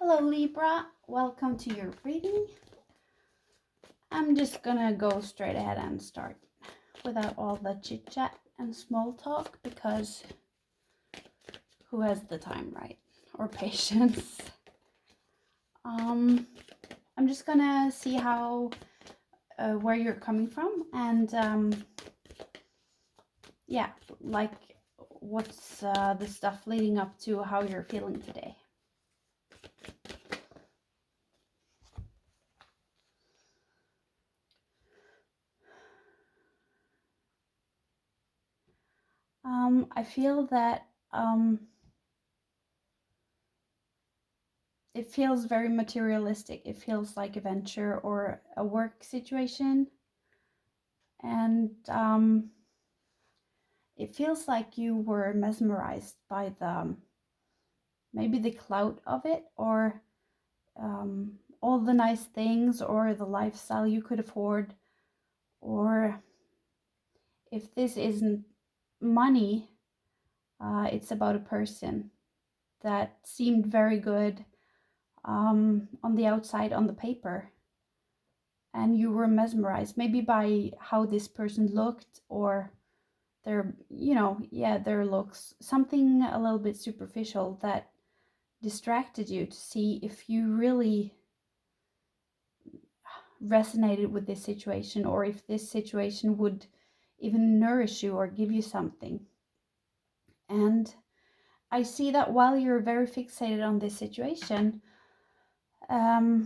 Hello Libra, welcome to your reading. I'm just gonna go straight ahead and start without all the chit chat and small talk because who has the time, right? Or patience. I'm just gonna see how where you're coming from and yeah, like what's the stuff leading up to how you're feeling today. I feel that it feels very materialistic. It feels like a venture or a work situation. And it feels like you were mesmerized by maybe the clout of it, or all the nice things, or the lifestyle you could afford, or if this isn't money, it's about a person that seemed very good on the outside, on the paper, and you were mesmerized maybe by how this person looked, or their their looks, something a little bit superficial that distracted you to see if you really resonated with this situation, or if this situation would even nourish you or give you something. And I see that while you're very fixated on this situation, I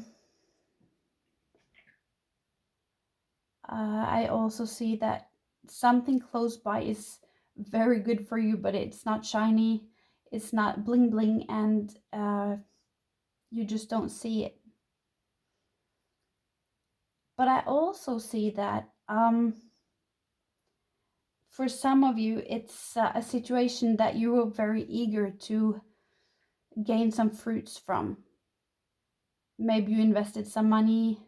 also see that something close by is very good for you, but it's not shiny, it's not bling bling, and you just don't see it. But I also see that for some of you, it's a situation that you were very eager to gain some fruits from. Maybe you invested some money,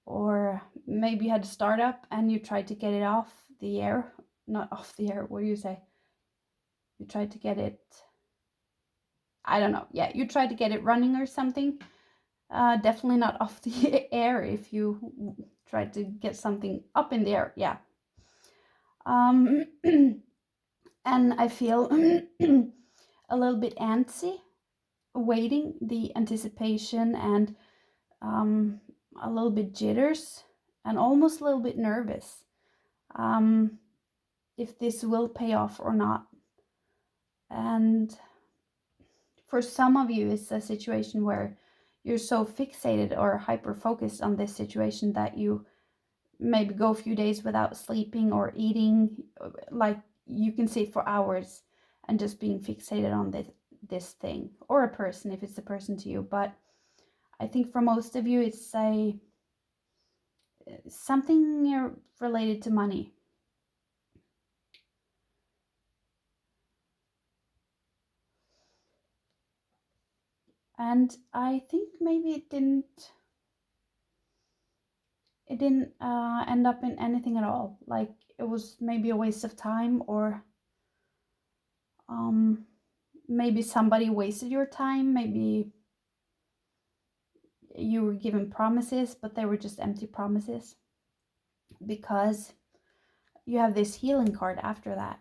or maybe you had a startup and you tried to get it off the air. Not off the air, what do you say? You tried to get it, I don't know. Yeah, you tried to get it running or something. Definitely not off the air if you tried to get something up in the air. Yeah. And I feel a little bit antsy, waiting, the anticipation, and a little bit jitters, and almost a little bit nervous if this will pay off or not. And for some of you, it's a situation where you're so fixated or hyper focused on this situation that you maybe go a few days without sleeping or eating. Like you can sit for hours and just being fixated on this thing, or a person if it's a person to you. But I think for most of you, it's something related to money. And I think maybe it didn't end up in anything at all. Like it was maybe a waste of time, or maybe somebody wasted your time. Maybe you were given promises, but they were just empty promises, because you have this healing card after that.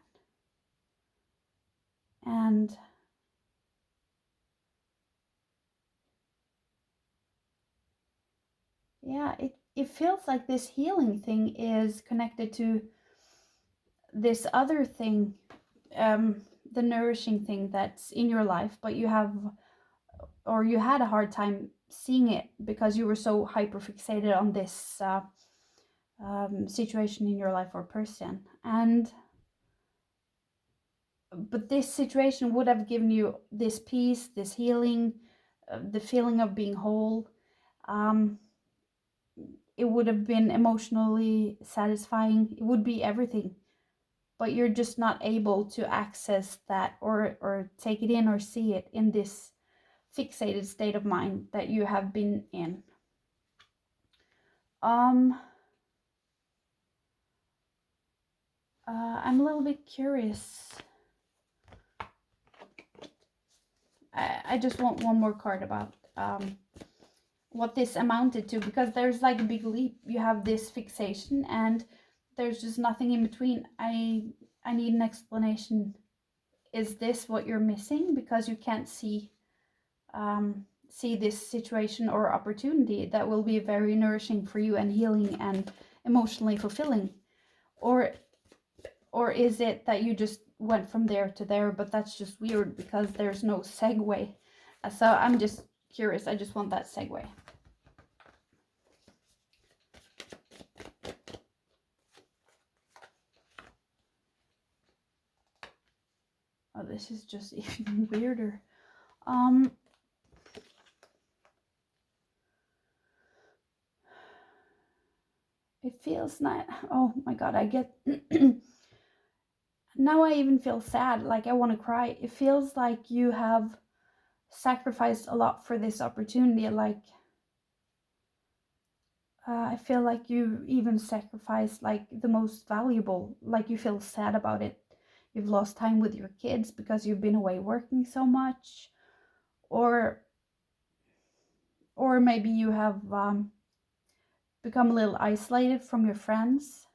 And yeah, it feels like this healing thing is connected to this other thing, the nourishing thing that's in your life, but you had a hard time seeing it because you were so hyper fixated on this situation in your life or person. But this situation would have given you this peace, this healing, the feeling of being whole. It would have been emotionally satisfying. It would be everything, but you're just not able to access that, or take it in or see it in this fixated state of mind that you have been in. I'm a little bit curious. I just want one more card about what this amounted to, because there's like a big leap. You have this fixation and there's just nothing in between. I need an explanation. Is this what you're missing because you can't see this situation or opportunity that will be very nourishing for you and healing and emotionally fulfilling? Or is it that you just went from there to there, but that's just weird because there's no segue? So I'm just curious. I just want that segue. Oh, this is just even weirder. It feels not. Oh my god, I get. Now I even feel sad, like I want to cry. It feels like you have sacrificed a lot for this opportunity. Like I feel like you even sacrificed like the most valuable. Like you feel sad about it. You've lost time with your kids because you've been away working so much, or maybe you have become a little isolated from your friends.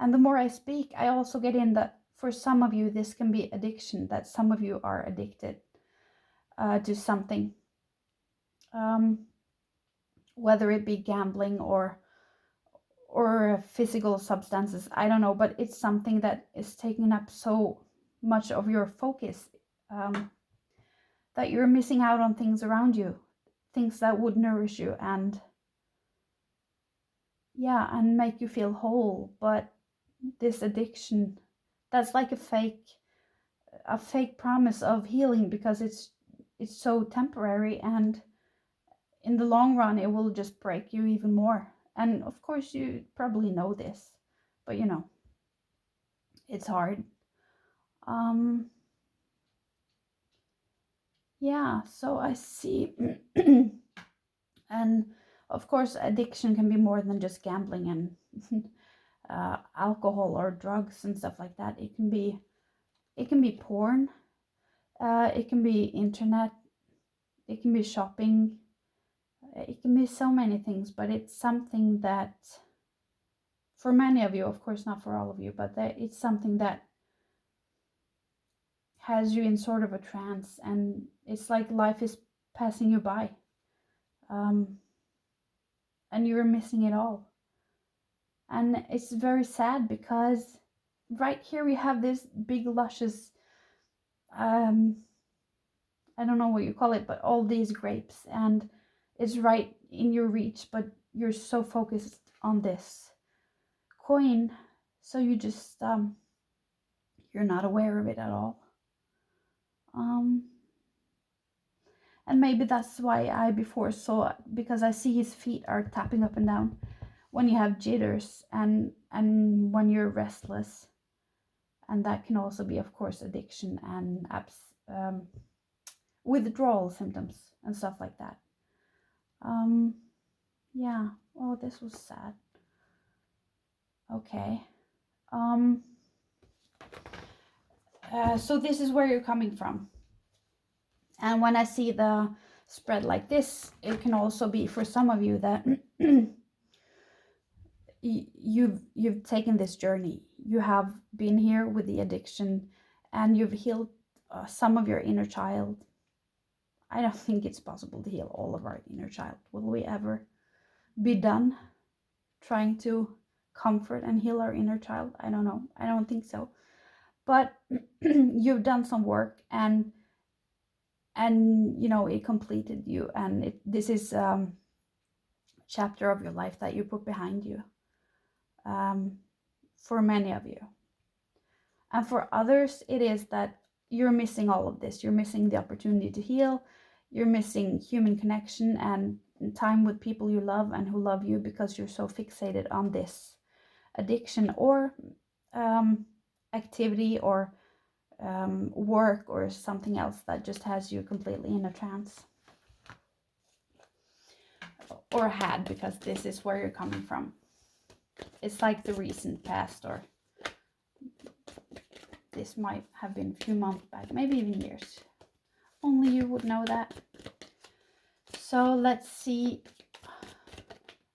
And the more I speak, I also get in that for some of you, this can be addiction, that some of you are addicted to something, whether it be gambling or physical substances. I don't know, but it's something that is taking up so much of your focus that you're missing out on things around you, things that would nourish you and make you feel whole. But this addiction, that's like a fake promise of healing, because it's so temporary, and in the long run it will just break you even more. And of course you probably know this, but you know, it's hard. So I see. And of course addiction can be more than just gambling and alcohol or drugs and stuff like that. It can be porn, it can be internet, it can be shopping, it can be so many things. But it's something that for many of you, of course not for all of you, but it's something that has you in sort of a trance, and it's like life is passing you by, and you're missing it all. And it's very sad because right here we have this big luscious, I don't know what you call it, but all these grapes, and it's right in your reach, but you're so focused on this coin, so you just you're not aware of it at all. And maybe that's why I before saw, because I see his feet are tapping up and down when you have jitters and when you're restless. And that can also be, of course, addiction and withdrawal symptoms and stuff like that. Oh, this was sad. Okay. So this is where you're coming from. And when I see the spread like this, it can also be for some of you that you've taken this journey. You have been here with the addiction, and you've healed some of your inner child. I don't think it's possible to heal all of our inner child. Will we ever be done trying to comfort and heal our inner child? I don't know. I don't think so. But you've done some work, and you know, it completed you, and this is chapter of your life that you put behind you, for many of you. And for others, it is that you're missing all of this. You're missing the opportunity to heal. You're missing human connection and time with people you love and who love you, because you're so fixated on this addiction or activity or work or something else that just has you completely in a trance. Or had, because this is where you're coming from. It's like the recent past, or this might have been a few months back, maybe even years. Only you would know that. So let's see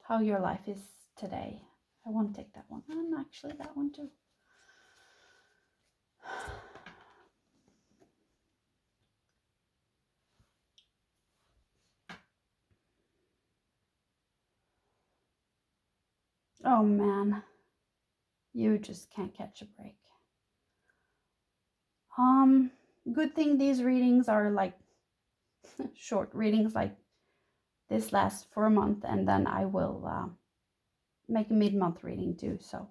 how your life is today. I want to take that one, and actually that one too. Oh man, you just can't catch a break. Good thing these readings are like short readings, like this lasts for a month, and then I will make a mid-month reading too. So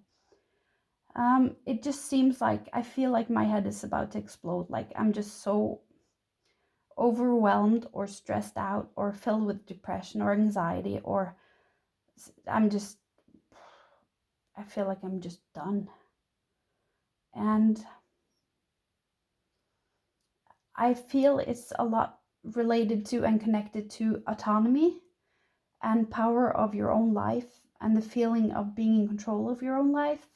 it just seems like I feel like my head is about to explode. Like I'm just so overwhelmed or stressed out or filled with depression or anxiety, or I feel like I'm just done. And I feel it's a lot related to and connected to autonomy and power of your own life, and the feeling of being in control of your own life,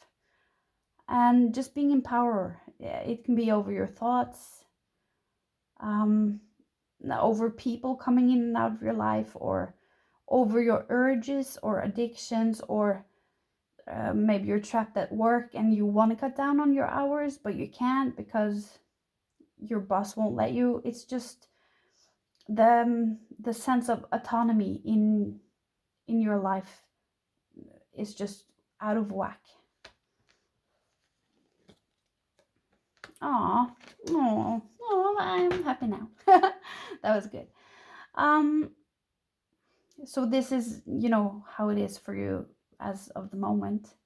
and just being in power. It can be over your thoughts, over people coming in and out of your life, or over your urges or addictions, or maybe you're trapped at work and you want to cut down on your hours, but you can't because your boss won't let you. It's just the sense of autonomy in your life is just out of whack. Oh, I'm happy now. That was good. So this is, how it is for you as of the moment.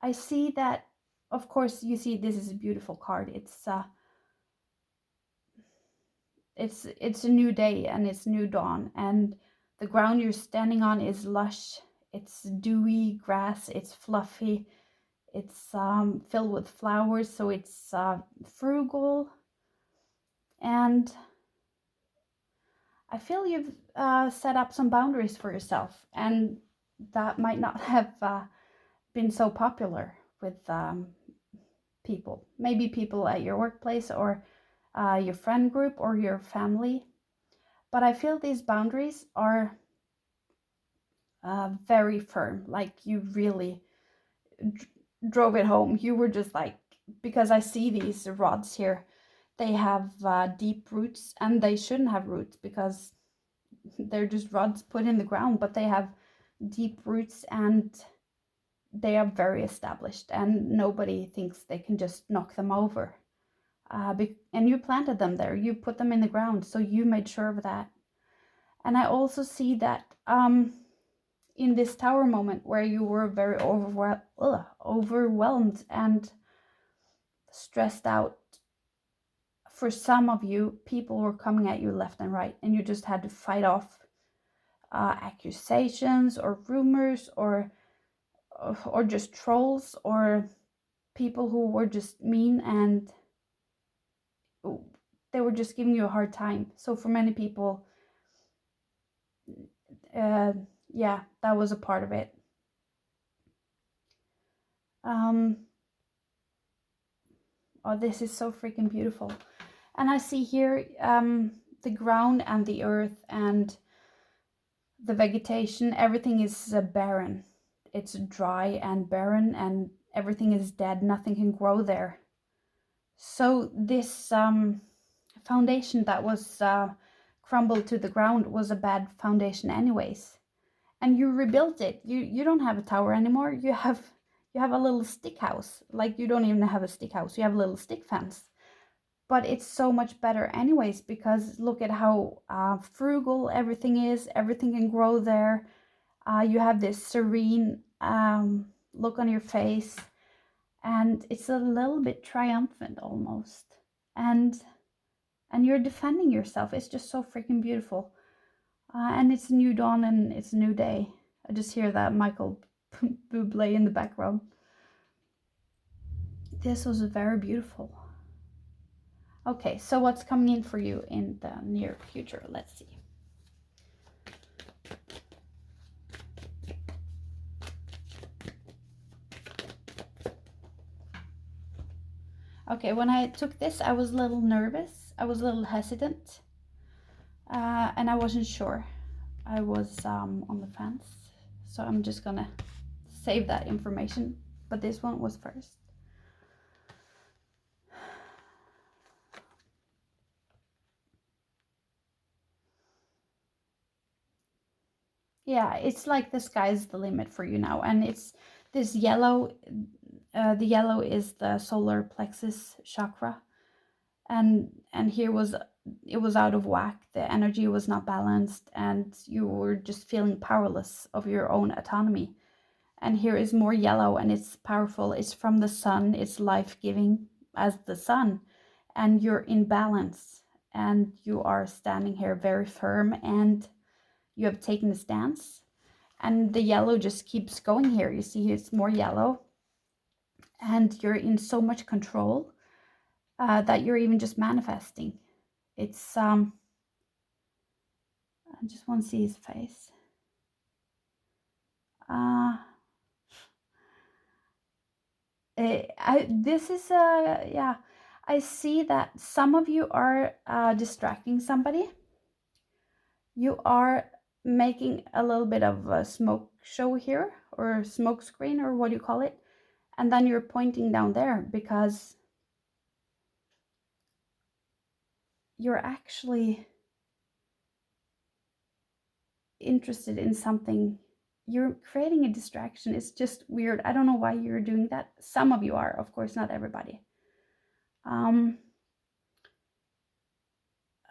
I see that, of course, you see this is a beautiful card. It's a new day and it's new dawn, and the ground you're standing on is lush. It's dewy grass, it's fluffy, it's filled with flowers, so it's frugal. And I feel you've set up some boundaries for yourself, and that might not have been so popular with people. Maybe people at your workplace, or your friend group, or your family. But I feel these boundaries are very firm. Like you really drove it home. You were just like, because I see these rods here, they have deep roots, and they shouldn't have roots because they're just rods put in the ground, but they have deep roots and they are very established, and nobody thinks they can just knock them over. And you planted them there, you put them in the ground, so you made sure of that. And I also see that in this tower moment where you were very overwhelmed and stressed out, for some of you, people were coming at you left and right, and you just had to fight off accusations or rumors, or just trolls, or people who were just mean, and they were just giving you a hard time. So for many people, yeah, that was a part of it. Oh, this is so freaking beautiful. And I see here the ground and the earth and the vegetation, everything is barren. It's dry and barren, and everything is dead. Nothing can grow there. So this foundation that was crumbled to the ground was a bad foundation anyways. And you rebuilt it. You don't have a tower anymore. You have a little stick house. Like, you don't even have a stick house. You have a little stick fence. But it's so much better anyways, because look at how frugal everything is. Everything can grow there. You have this serene look on your face, and it's a little bit triumphant almost. And you're defending yourself. It's just so freaking beautiful. And it's a new dawn and it's a new day. I just hear that Michael Bublé in the background. This was very beautiful. Okay, so what's coming in for you in the near future? Let's see. Okay, when I took this, I was a little nervous. I was a little hesitant. And I wasn't sure. I was on the fence. So I'm just gonna save that information. But this one was first. Yeah, it's like the sky's the limit for you now. And it's this yellow. The yellow is the solar plexus chakra. And here was, it was out of whack. The energy was not balanced, and you were just feeling powerless of your own autonomy. And here is more yellow, and it's powerful. It's from the sun. It's life-giving as the sun, and you're in balance, and you are standing here very firm, and you have taken a stance. And the yellow just keeps going here. You see, it's more yellow, and you're in so much control that you're even just manifesting. It's I just want to see his face. This is yeah, I see that some of you are distracting somebody. You are making a little bit of a smoke show here, or smoke screen, or what do you call it, and then you're pointing down there because you're actually interested in something. You're creating a distraction. It's just weird. I don't know why you're doing that. Some of you are, of course, not everybody.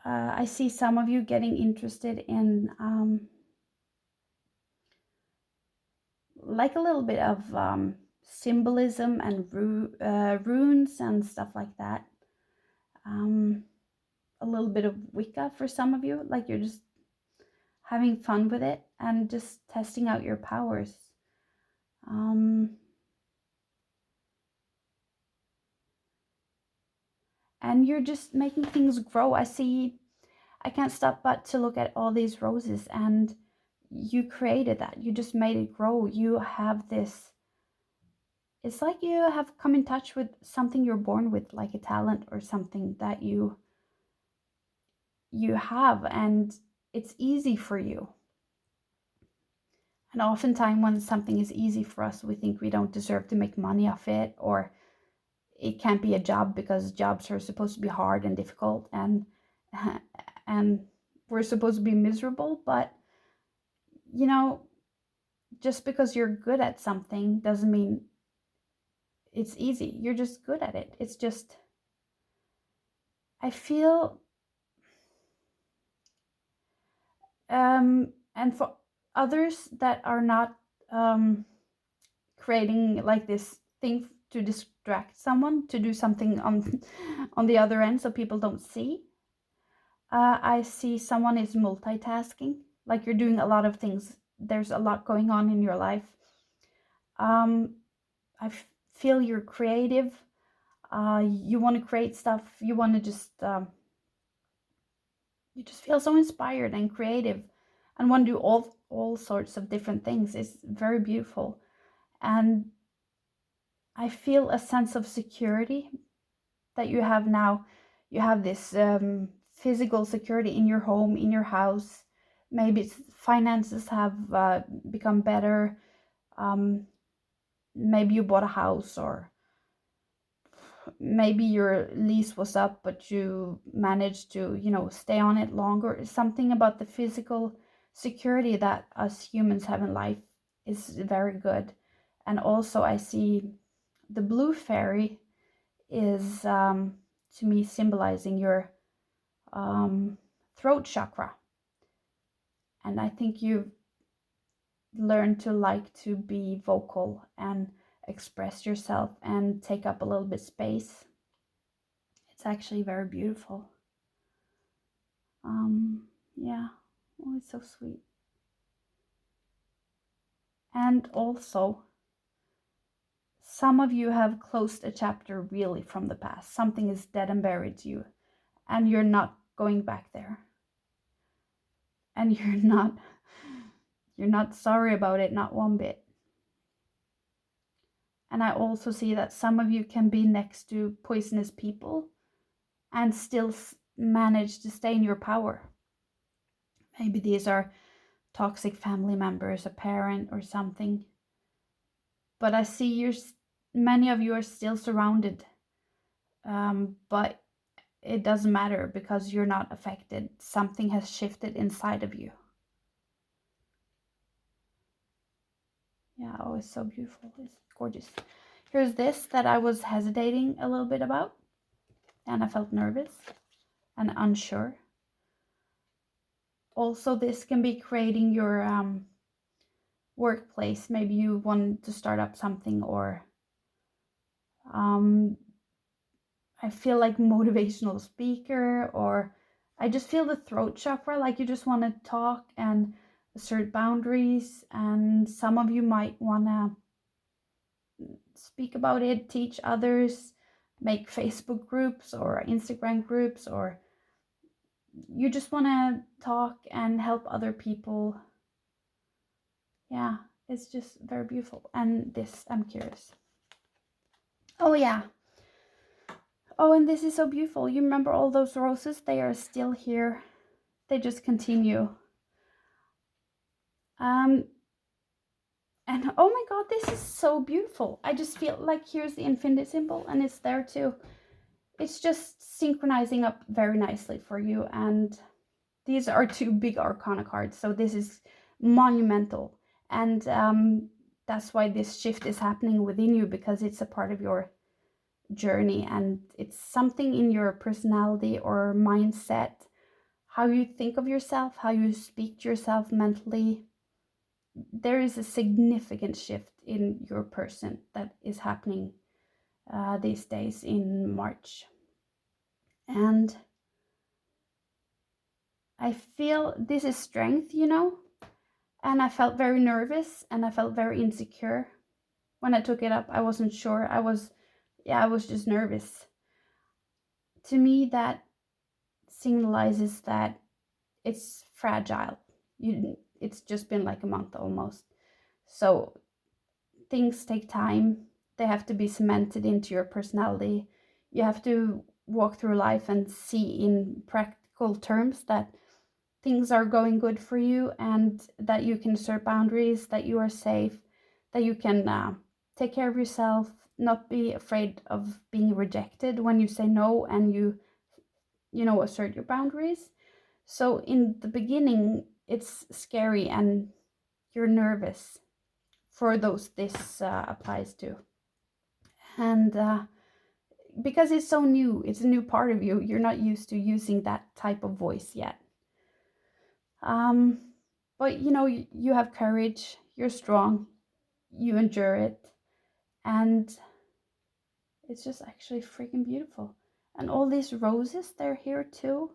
I see some of you getting interested in like a little bit of symbolism and runes and stuff like that. A little bit of Wicca for some of you, like you're just having fun with it and just testing out your powers. And you're just making things grow. I can't stop but to look at all these roses, and you created that. You just made it grow. You have this, it's like you have come in touch with something you're born with, like a talent or something that you have, and it's easy for you. And oftentimes when something is easy for us, we think we don't deserve to make money off it, or it can't be a job because jobs are supposed to be hard and difficult, and we're supposed to be miserable. But you know, just because you're good at something doesn't mean it's easy. You're just good at it. It's just, I feel and for others that are not creating like this thing to distract someone, to do something on on the other end so people don't see, I see someone is multitasking, like you're doing a lot of things. There's a lot going on in your life. I feel you're creative. You want to create stuff. You want to just you just feel so inspired and creative, and want to do all sorts of different things. It's very beautiful, and I feel a sense of security that you have now. You have this physical security in your home, in your house. Maybe finances have become better. Maybe you bought a house, or maybe your lease was up, but you managed to, stay on it longer. Something about the physical security that us humans have in life is very good. And also I see the blue fairy is to me symbolizing your throat chakra. And I think you've learned to like to be vocal and express yourself and take up a little bit space. It's actually very beautiful. Yeah, oh, it's so sweet. And also, some of you have closed a chapter really from the past. Something is dead and buried to you, and you're not going back there. And you're not sorry about it, not one bit. And I also see that some of you can be next to poisonous people and still manage to stay in your power. Maybe these are toxic family members, a parent or something. But I see many of you are still surrounded. But it doesn't matter because you're not affected. Something has shifted inside of you. Yeah, oh, it's so beautiful. It's gorgeous. Here's this that I was hesitating a little bit about. And I felt nervous and unsure. Also, this can be creating your workplace. Maybe you want to start up something, or I feel like motivational speaker, or I just feel the throat chakra, like you just want to talk and assert boundaries. And some of you might want to speak about it, teach others, make Facebook groups or Instagram groups, or you just want to talk and help other people. Yeah, it's just very beautiful. And this, I'm curious. Oh yeah. Oh, and this is so beautiful. You remember all those roses? They are still here. They just continue. And oh my God, this is so beautiful. I just feel like here's the infinity symbol and it's there too. It's just synchronizing up very nicely for you. And these are 2 big arcana cards. So this is monumental. And that's why this shift is happening within you, because it's a part of your journey and it's something in your personality or mindset, how you think of yourself, how you speak to yourself mentally. There is a significant shift in your person that is happening these days in March. And I feel this is strength, you know, and I felt very nervous and I felt very insecure when I took it up. I wasn't sure. I was just nervous. To me, that signalizes that it's fragile. It's just been like a month almost. So things take time. They have to be cemented into your personality. You have to walk through life and see in practical terms that things are going good for you and that you can set boundaries, that you are safe, that you can take care of yourself, not be afraid of being rejected when you say no and you assert your boundaries. So in the beginning, it's scary and you're nervous for those this applies to. And because it's so new, it's a new part of you. You're not used to using that type of voice yet. But you have courage, you're strong, you endure it. And it's just actually freaking beautiful. And all these roses, they're here too.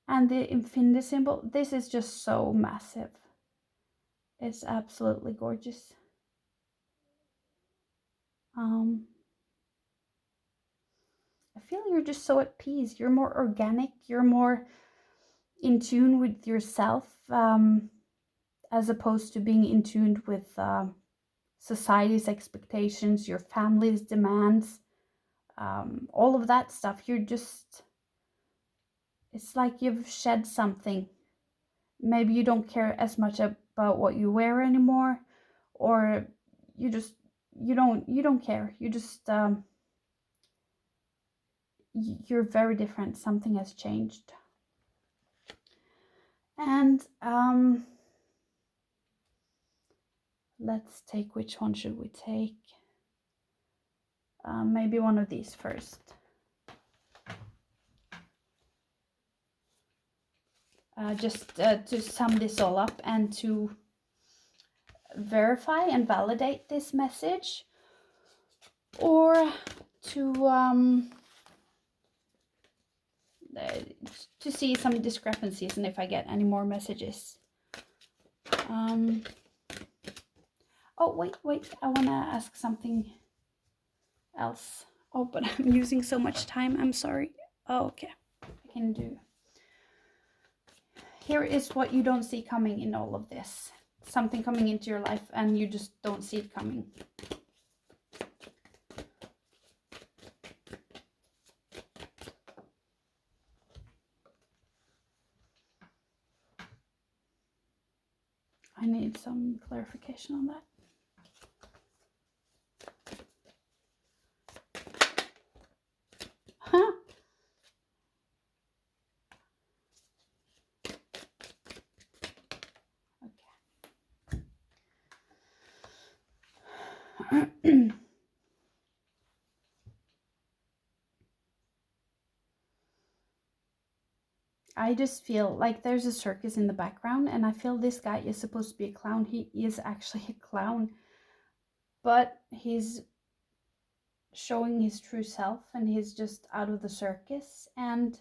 And the infinity symbol, this is just so massive. It's absolutely gorgeous. I feel you're just so at peace. You're more organic. You're more in tune with yourself, as opposed to being in tune with society's expectations, your family's demands, all of that stuff. It's like you've shed something. Maybe you don't care as much about what you wear anymore, or you don't care. You just you're very different. Something has changed. And let's take, which one should we take? Maybe one of these first. Just to sum this all up and to verify and validate this message, or to see some discrepancies and if I get any more messages. Oh, wait, I want to ask something else. Oh, but I'm using so much time. I'm sorry. Oh, okay. I can do. Here is what you don't see coming in all of this. Something coming into your life and you just don't see it coming. I need some clarification on that. Huh? Okay. I just feel like there's a circus in the background, and I feel this guy is supposed to be a clown. He is actually a clown, but he's showing his true self, and he's just out of the circus. And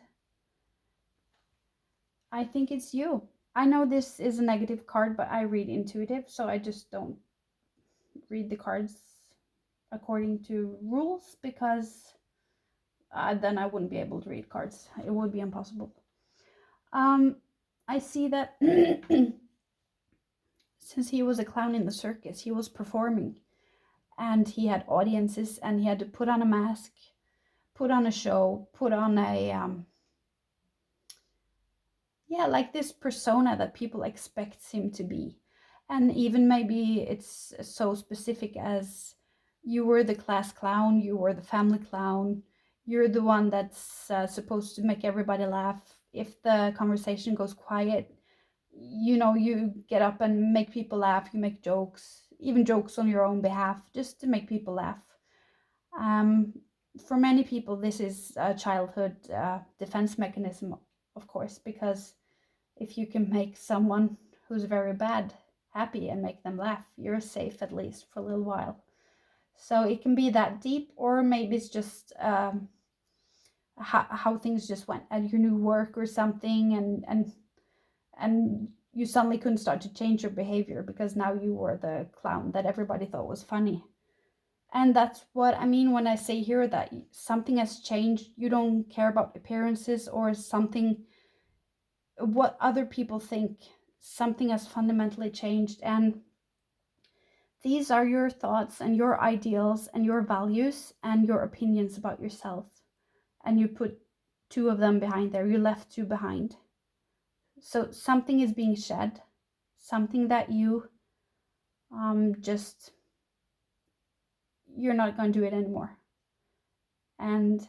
I think it's you. I know this is a negative card, but I read intuitive, so I just don't read the cards according to rules, because then I wouldn't be able to read cards. It would be impossible. I see that since he was a clown in the circus, he was performing, and he had audiences, and he had to put on a mask, put on a show, put on a like this persona that people expect him to be. And even maybe it's so specific as you were the class clown, you were the family clown, you're the one that's supposed to make everybody laugh. If the conversation goes quiet, you get up and make people laugh, you make jokes, even jokes on your own behalf, just to make people laugh. For many people, this is a childhood defense mechanism, of course, because if you can make someone who's very bad happy and make them laugh, you're safe, at least for a little while. So it can be that deep, or maybe it's just how things just went at your new work or something, and you suddenly couldn't start to change your behavior because now you were the clown that everybody thought was funny. And that's what I mean when I say here that something has changed. You don't care about appearances or something, what other people think. Something has fundamentally changed, and these are your thoughts and your ideals and your values and your opinions about yourself, and you put two of them behind there. You left two behind. So something is being shed, something that you just, you're not going to do it anymore. And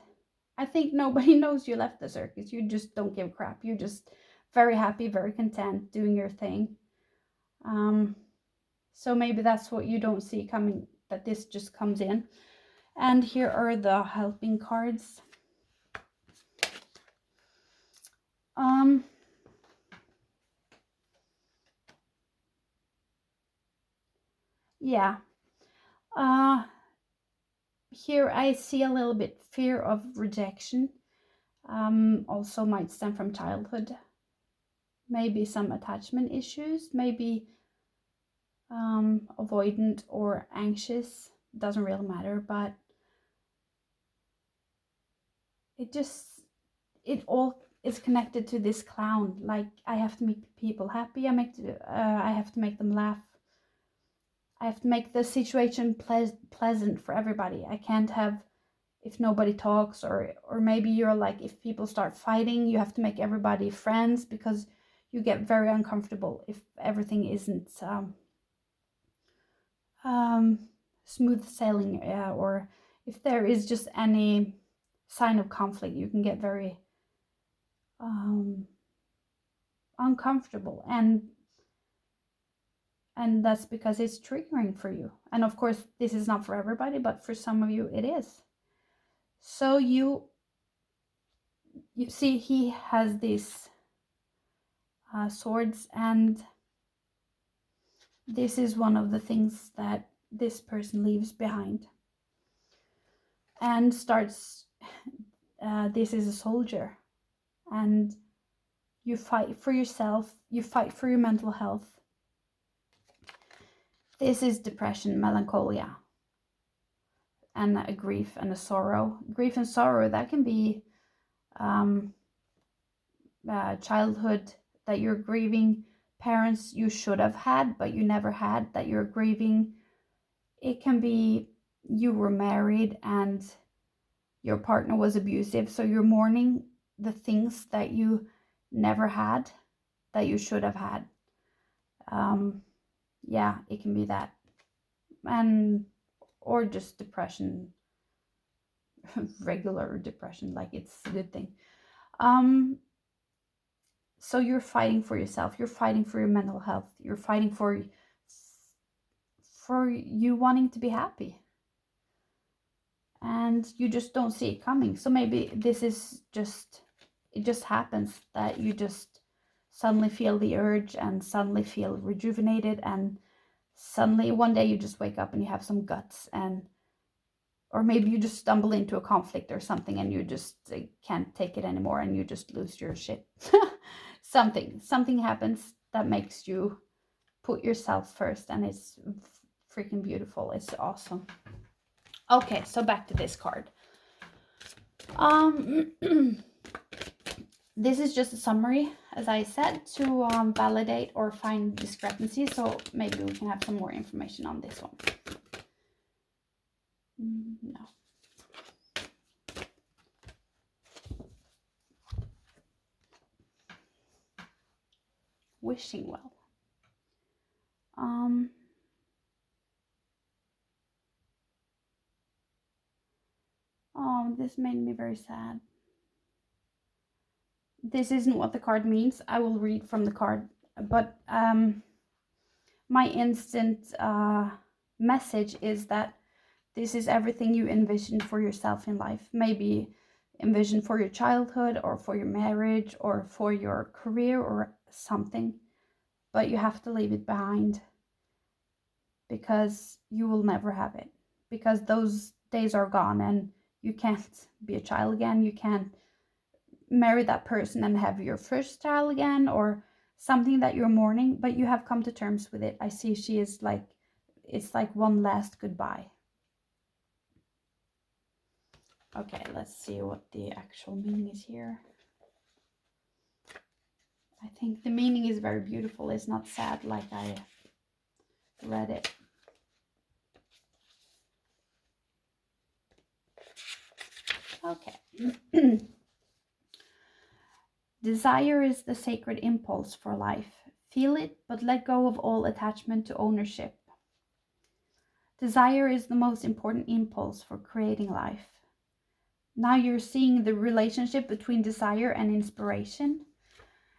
I think nobody knows you left the circus. You just don't give a crap. You're just very happy, very content doing your thing. So maybe that's what you don't see coming, that this just comes in. And here are the helping cards. Yeah. Here I see a little bit fear of rejection. Also might stem from childhood. Maybe some attachment issues, maybe avoidant or anxious. Doesn't really matter, but it all is connected to this clown. Like, I have to make people happy. I have to make them laugh. I have to make the situation pleasant for everybody. I can't have, if nobody talks, or maybe you're like, if people start fighting, you have to make everybody friends, because you get very uncomfortable if everything isn't smooth sailing, or if there is just any sign of conflict, you can get very uncomfortable, and that's because it's triggering for you. And of course, this is not for everybody, but for some of you it is. So you see, he has these swords, and this is one of the things that this person leaves behind, and starts, this is a soldier, and you fight for yourself, you fight for your mental health. This is depression, melancholia, and a grief and a sorrow. Grief and sorrow, that can be childhood, that you're grieving parents you should have had but you never had, that you're grieving. It can be you were married and your partner was abusive, so you're mourning the things that you never had that you should have had. Yeah, it can be that. And or just depression, regular depression, like it's a good thing. So you're fighting for yourself, you're fighting for your mental health, you're fighting for you wanting to be happy, and you just don't see it coming. So maybe this is just, it just happens that you just suddenly feel the urge and suddenly feel rejuvenated, and suddenly one day you just wake up and you have some guts, and or maybe you just stumble into a conflict or something and you just can't take it anymore and you just lose your shit. Something happens that makes you put yourself first, and it's freaking beautiful. It's awesome. Okay, so back to this card. This is just a summary, as I said, to validate or find discrepancies, so maybe we can have some more information on this one. No. Wishing well. Oh, this made me very sad. This isn't what the card means. I will read from the card, but my instant message is that this is everything you envisioned for yourself in life. Maybe envision for your childhood or for your marriage or for your career or something, but you have to leave it behind because you will never have it, because those days are gone and you can't be a child again. You can't marry that person and have your first child again, or something that you're mourning, but you have come to terms with it. I see she is like, it's like one last goodbye. Okay, let's see what the actual meaning is here. I think the meaning is very beautiful. It's not sad like I read it. Okay. Desire is the sacred impulse for life. Feel it, but let go of all attachment to ownership. Desire is the most important impulse for creating life. Now you're seeing the relationship between desire and inspiration,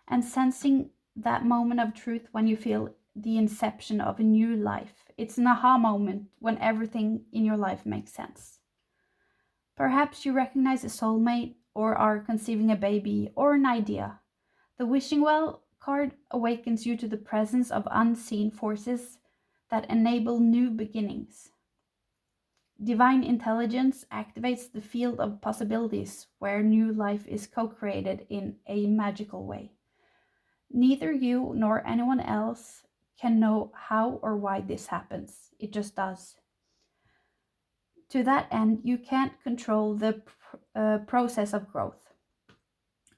and sensing that moment of truth when you feel the inception of a new life. It's an aha moment when everything in your life makes sense. Perhaps you recognize a soulmate or are conceiving a baby or an idea. The wishing well card awakens you to the presence of unseen forces that enable new beginnings. Divine intelligence activates the field of possibilities where new life is co-created in a magical way. Neither you nor anyone else can know how or why this happens. It just does. To that end, you can't control the process of growth.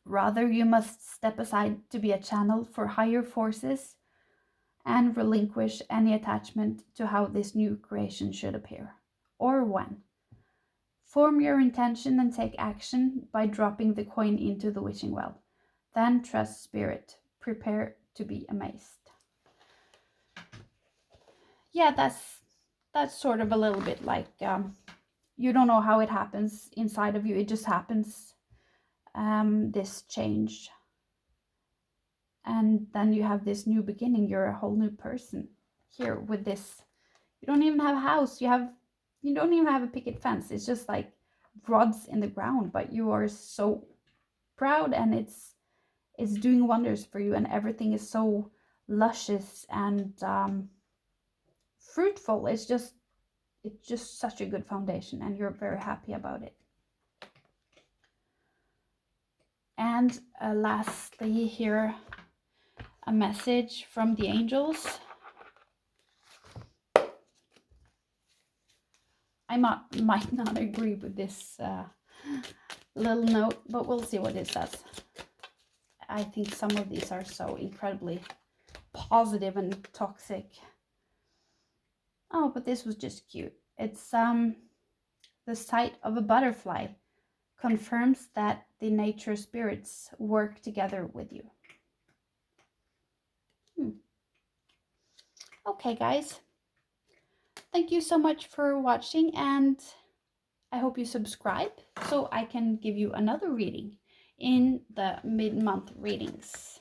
Rather, you must step aside to be a channel for higher forces and relinquish any attachment to how this new creation should appear, or when. Form your intention and take action by dropping the coin into the wishing well. Then trust spirit. Prepare to be amazed. Yeah, that's sort of a little bit like you don't know how it happens inside of you. It just happens, this change. And then you have this new beginning. You're a whole new person here with this. You don't even have a house. You don't even have a picket fence. It's just like rods in the ground, but you are so proud, and it's doing wonders for you, and everything is so luscious and fruitful. It's just such a good foundation, and you're very happy about it. And lastly here, a message from the angels. I might not agree with this little note, but we'll see what it says. I think some of these are so incredibly positive and toxic. Oh, but this was just cute. It's the sight of a butterfly confirms that the nature spirits work together with you. Okay, guys. Thank you so much for watching, and I hope you subscribe so I can give you another reading in the mid-month readings.